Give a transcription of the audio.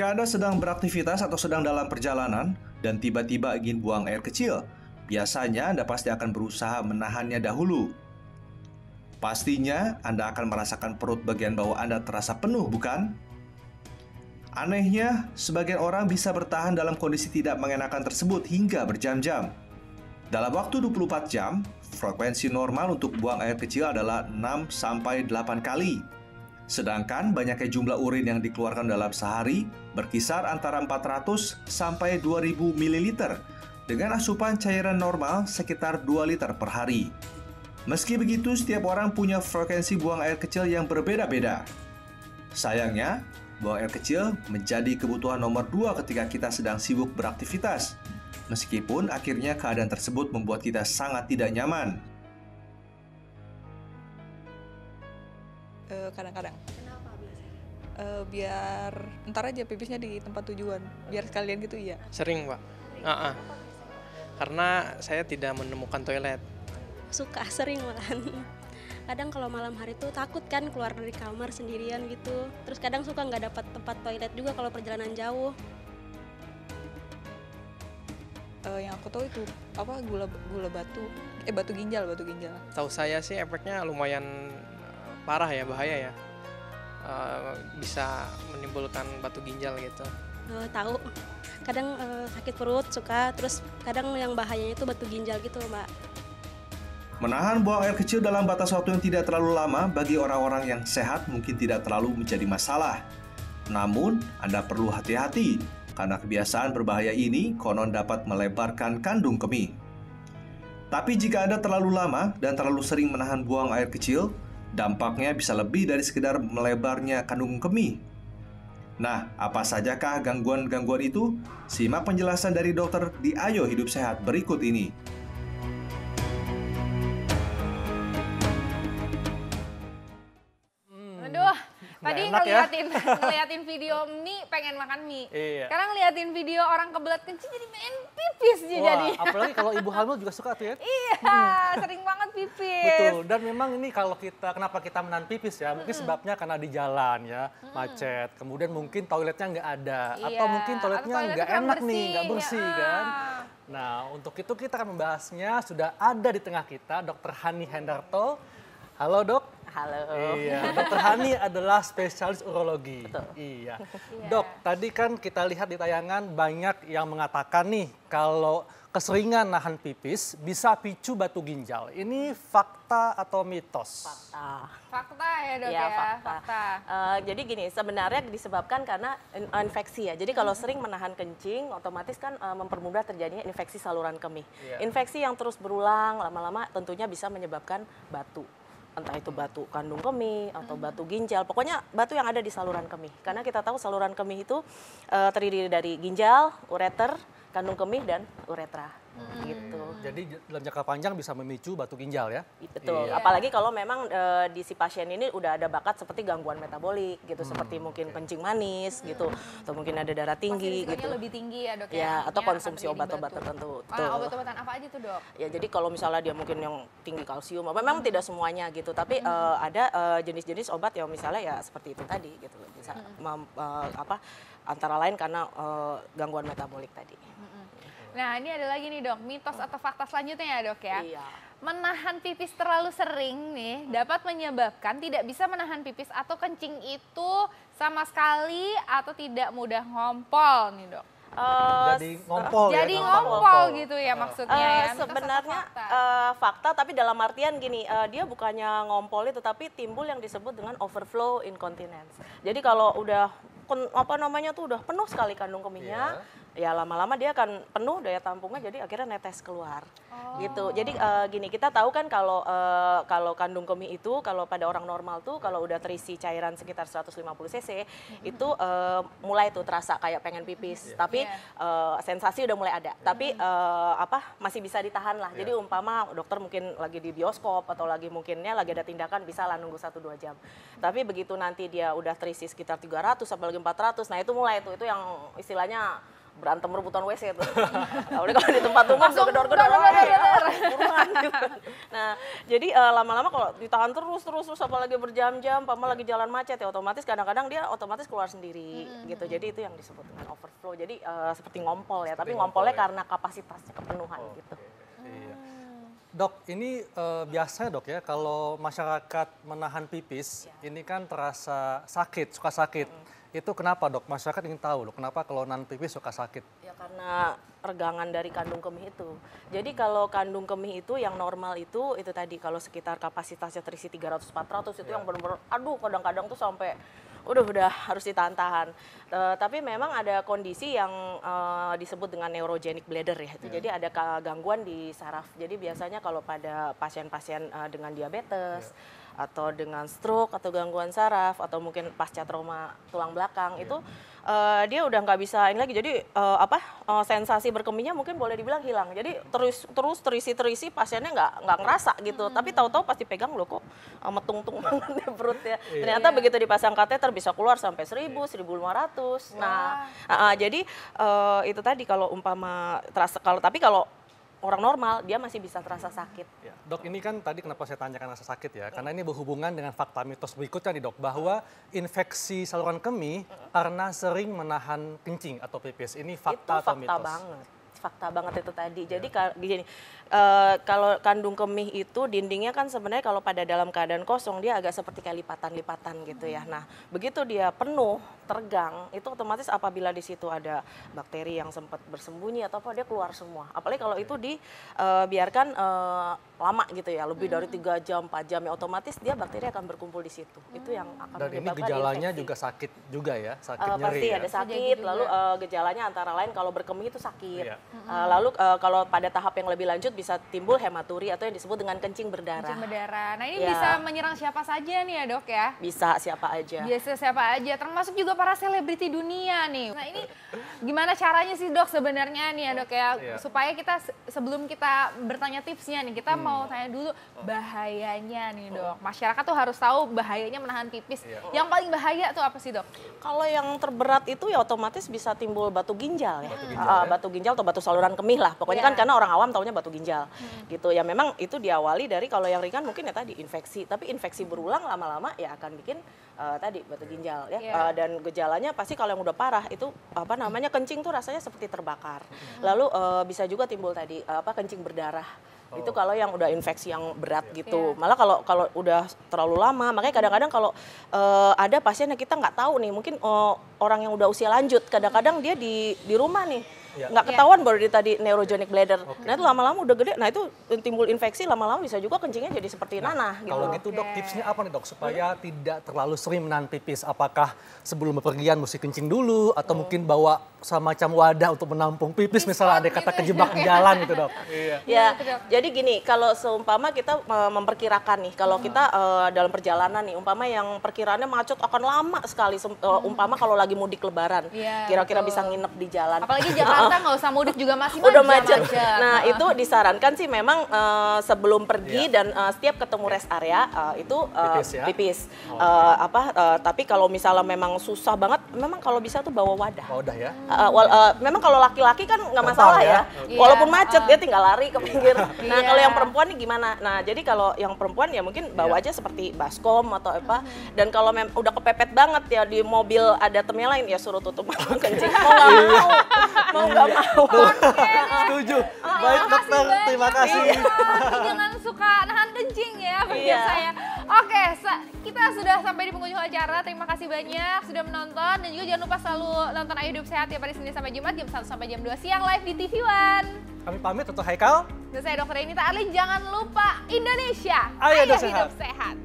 Jika Anda sedang beraktivitas atau sedang dalam perjalanan dan tiba-tiba ingin buang air kecil, biasanya Anda pasti akan berusaha menahannya dahulu. Pastinya Anda akan merasakan perut bagian bawah Anda terasa penuh, bukan? Anehnya, sebagian orang bisa bertahan dalam kondisi tidak mengenakan tersebut hingga berjam-jam. Dalam waktu 24 jam, frekuensi normal untuk buang air kecil adalah 6-8 kali. Sedangkan banyaknya jumlah urin yang dikeluarkan dalam sehari berkisar antara 400 sampai 2000 ml dengan asupan cairan normal sekitar 2 liter per hari. Meski begitu, setiap orang punya frekuensi buang air kecil yang berbeda-beda. Sayangnya, buang air kecil menjadi kebutuhan nomor 2 ketika kita sedang sibuk beraktivitas. Meskipun akhirnya keadaan tersebut membuat kita sangat tidak nyaman. Kadang-kadang. Kenapa biasanya? Biar ntar aja pipisnya di tempat tujuan. Biar sekalian gitu iya. Sering, Pak. Karena saya tidak menemukan toilet. Suka, sering malahan. Kadang kalau malam hari tuh takut kan keluar dari kamar sendirian gitu. Terus kadang suka nggak dapat tempat toilet juga kalau perjalanan jauh. Yang aku tahu itu gula batu. Batu ginjal. Tahu saya sih efeknya lumayan parah ya, bahaya ya. Bisa menimbulkan batu ginjal gitu. Tahu. Kadang sakit perut suka, terus kadang yang bahayanya itu batu ginjal gitu, Mbak. Menahan buang air kecil dalam batas waktu yang tidak terlalu lama bagi orang-orang yang sehat mungkin tidak terlalu menjadi masalah. Namun, Anda perlu hati-hati karena kebiasaan berbahaya ini konon dapat melebarkan kandung kemih. Tapi jika Anda terlalu lama dan terlalu sering menahan buang air kecil, dampaknya bisa lebih dari sekedar melebarnya kandung kemih. Nah, apa sajakah gangguan-gangguan itu? Simak penjelasan dari dokter di Ayo Hidup Sehat berikut ini. Tadi ngeliatin video mie pengen makan mie. Iya. Sekarang ngeliatin video orang kebelet kencing jadi pengen pipis jadi. Apalagi kalau ibu hamil juga suka tuh ya. Iya, sering banget pipis. Betul. Dan memang ini kalau kenapa kita menahan pipis ya, mungkin sebabnya karena di jalan ya, macet. Kemudian mungkin toiletnya nggak ada, atau mungkin toiletnya nggak enak nih, nggak bersih kan. Nah, untuk itu kita akan membahasnya. Sudah ada di tengah kita Dr. Hani Hendarto. Halo dok. Halo. Iya, Dr. Hani adalah spesialis urologi. Betul. Iya. Dok, tadi kan kita lihat di tayangan banyak yang mengatakan nih kalau keseringan nahan pipis bisa picu batu ginjal. Ini fakta atau mitos? Fakta ya dok ya. Fakta. Jadi gini, sebenarnya disebabkan karena infeksi ya. Jadi kalau sering menahan kencing, otomatis kan mempermudah terjadinya infeksi saluran kemih. Infeksi yang terus berulang lama-lama tentunya bisa menyebabkan batu. Entah itu batu kandung kemih atau batu ginjal, pokoknya batu yang ada di saluran kemih. Karena kita tahu saluran kemih itu terdiri dari ginjal, ureter, kandung kemih, dan uretra. Gitu. Jadi dalam jangka panjang bisa memicu batu ginjal ya? Betul, apalagi kalau memang di si pasien ini udah ada bakat seperti gangguan metabolik gitu, seperti mungkin kencing manis gitu, atau mungkin ada darah tinggi gitu. Lebih tinggi ya dok ya? Atau konsumsi obat-obat tertentu. Obat-obatan apa aja tuh dok? Ya jadi kalau misalnya dia mungkin yang tinggi kalsium, memang tidak semuanya gitu, tapi ada jenis-jenis obat yang misalnya ya seperti itu tadi gitu, bisa antara lain karena gangguan metabolik tadi. Nah ini ada lagi nih dok, mitos atau fakta selanjutnya ya dok ya. Iya. Menahan pipis terlalu sering nih dapat menyebabkan tidak bisa menahan pipis atau kencing itu sama sekali atau tidak mudah ngompol nih dok. Jadi ngompol jadi ngompol gitu ya maksudnya ya. Sebenarnya fakta, tapi dalam artian gini, dia bukannya ngompol itu, tapi timbul yang disebut dengan overflow incontinence. Jadi kalau udah udah penuh sekali kandung kemihnya, ya lama-lama dia akan penuh daya tampungnya, jadi akhirnya netes keluar. Gitu. Jadi gini, kita tahu kan kalau kandung kemih itu kalau pada orang normal tuh kalau udah terisi cairan sekitar 150 cc itu mulai tuh terasa kayak pengen pipis, tapi sensasi udah mulai ada, tapi masih bisa ditahan lah. Jadi umpama dokter mungkin lagi di bioskop atau lagi ada tindakan, bisa lah nunggu 1-2 jam. Tapi begitu nanti dia udah terisi sekitar 300 apalagi 400, nah itu mulai itu yang istilahnya berantem rebutan WC tuh. Udah kalau di tempat umum gedor-gedor buruan gitu. Nah, jadi lama-lama kalau ditahan terus apalagi berjam-jam, pama lagi jalan macet ya otomatis kadang-kadang dia otomatis keluar sendiri gitu. Jadi itu yang disebut dengan overflow. Jadi seperti ngompol ya, tapi ngompolnya karena kapasitasnya kepenuhan gitu. Iya. Dok, ini biasanya dok ya kalau masyarakat menahan pipis ini kan terasa sakit, suka sakit. Itu kenapa dok? Masyarakat ingin tahu dok, kenapa kalau nahan pipis suka sakit? Ya karena regangan dari kandung kemih itu. Jadi kalau kandung kemih itu yang normal itu tadi kalau sekitar kapasitasnya terisi 300-400 itu yang benar-benar aduh kadang-kadang tuh sampai udah harus ditahan-tahan. Tapi memang ada kondisi yang disebut dengan neurogenic bladder ya. Jadi ada gangguan di saraf. Jadi biasanya kalau pada pasien-pasien dengan diabetes atau dengan stroke atau gangguan saraf atau mungkin pasca trauma tulang belakang itu dia udah nggak bisa ini lagi. Jadi sensasi berkemihnya mungkin boleh dibilang hilang. Jadi terus terisi pasiennya nggak ngerasa gitu. Tapi tahu-tahu pasti pegang loh kok metung-tung banget di perut ya. Ternyata begitu dipasang kateter bisa keluar sampai 1.000, 1.500. Nah, jadi itu tadi kalau umpama terasa kalau orang normal dia masih bisa terasa sakit. Ya, dok, ini kan tadi kenapa saya tanyakan rasa sakit ya, karena ini berhubungan dengan fakta mitos berikutnya nih dok, bahwa infeksi saluran kemih karena sering menahan kencing atau pipis. Ini fakta atau mitos? Itu fakta banget. Fakta banget itu tadi. Jadi gini, kalau kandung kemih itu dindingnya kan sebenarnya kalau pada dalam keadaan kosong dia agak seperti kayak lipatan-lipatan gitu ya. Nah, begitu dia penuh, tergang, itu otomatis apabila di situ ada bakteri yang sempat bersembunyi atau apa dia keluar semua. Apalagi kalau itu dibiarkan lama gitu ya, lebih dari 3 jam, 4 jam ya otomatis dia bakteri akan berkumpul di situ. Itu yang akan dan ini menyebabkan gejalanya infeksi. juga sakit juga ya, sakit nyeri Pasti ya? ada sakit, lalu gejalanya antara lain kalau berkemih itu sakit. Iya. Lalu kalau pada tahap yang lebih lanjut bisa timbul hematuri atau yang disebut dengan kencing berdarah. Kencing berdarah. Nah ini Ya. bisa menyerang siapa saja nih ya dok ya? Bisa siapa aja. Biasa siapa aja, termasuk juga para selebriti dunia nih. Nah ini gimana caranya sih dok sebenarnya nih ya dok ya, supaya kita sebelum kita bertanya tipsnya nih, kita mau tanya dulu bahayanya nih dok. Masyarakat tuh harus tahu bahayanya menahan pipis. Yang paling bahaya tuh apa sih dok? Kalau yang terberat itu ya otomatis bisa timbul batu ginjal ya. Batu ginjal atau batu saluran kemih lah. Pokoknya kan karena orang awam taunya batu ginjal. Gitu ya, memang itu diawali dari kalau yang ringan mungkin ya tadi infeksi. Tapi infeksi berulang lama-lama ya akan bikin tadi batu ginjal ya. Dan gejalanya pasti kalau yang udah parah itu kencing tuh rasanya seperti terbakar. Lalu bisa juga timbul tadi kencing berdarah. Itu kalau yang udah infeksi yang berat gitu. Malah kalau udah terlalu lama, makanya kadang-kadang kalau ada pasien yang kita nggak tahu nih, mungkin orang yang udah usia lanjut, kadang-kadang dia di rumah nih. Nggak ketahuan baru di tadi neurogenic bladder. Nah itu lama-lama udah gede, nah itu timbul infeksi lama-lama bisa juga kencingnya jadi seperti nanah gitu. Kalau gitu dok, tipsnya apa nih dok supaya tidak terlalu sering menahan pipis? Apakah sebelum bepergian mesti kencing dulu atau mungkin bawa semacam wadah untuk menampung pipis, misalnya ada kata kejebak di jalan gitu dok? Ya, jadi gini, kalau seumpama kita memperkirakan nih, kalau kita dalam perjalanan nih, umpama yang perkiraannya macet akan lama sekali, umpama kalau lagi mudik lebaran, kira-kira bisa nginep di jalan. Apalagi Jakarta nggak usah mudik juga masih udah macet. Nah itu disarankan sih memang sebelum pergi dan setiap ketemu rest area itu pipis. Tapi kalau misalnya memang susah banget, memang kalau bisa tuh bawa wadah. Wadah ya? Memang kalau laki-laki kan nggak masalah ya. Walaupun macet dia tinggal lari ke pinggir. Nah kalau yang perempuan nih gimana? Nah jadi kalau yang perempuan ya mungkin bawa aja seperti baskom atau apa. Dan kalau udah kepepet banget ya di mobil ada temnya lain ya suruh tutup kencing. Mau nggak mau. Setuju. Baik dokter, terima kasih. Jangan suka nahan kencing ya pemirsa ya. Oke, kita sudah sampai di penghujung acara. Terima kasih banyak sudah menonton dan juga jangan lupa selalu nonton Ayo Hidup Sehat tiap hari Senin sampai Jumat jam 1 sampai jam 2 siang live di TV One. Kami pamit untuk Haikal. Dan saya Dr. Renita Arlin. Jangan lupa Indonesia, Ayo Hidup Hidup Sehat.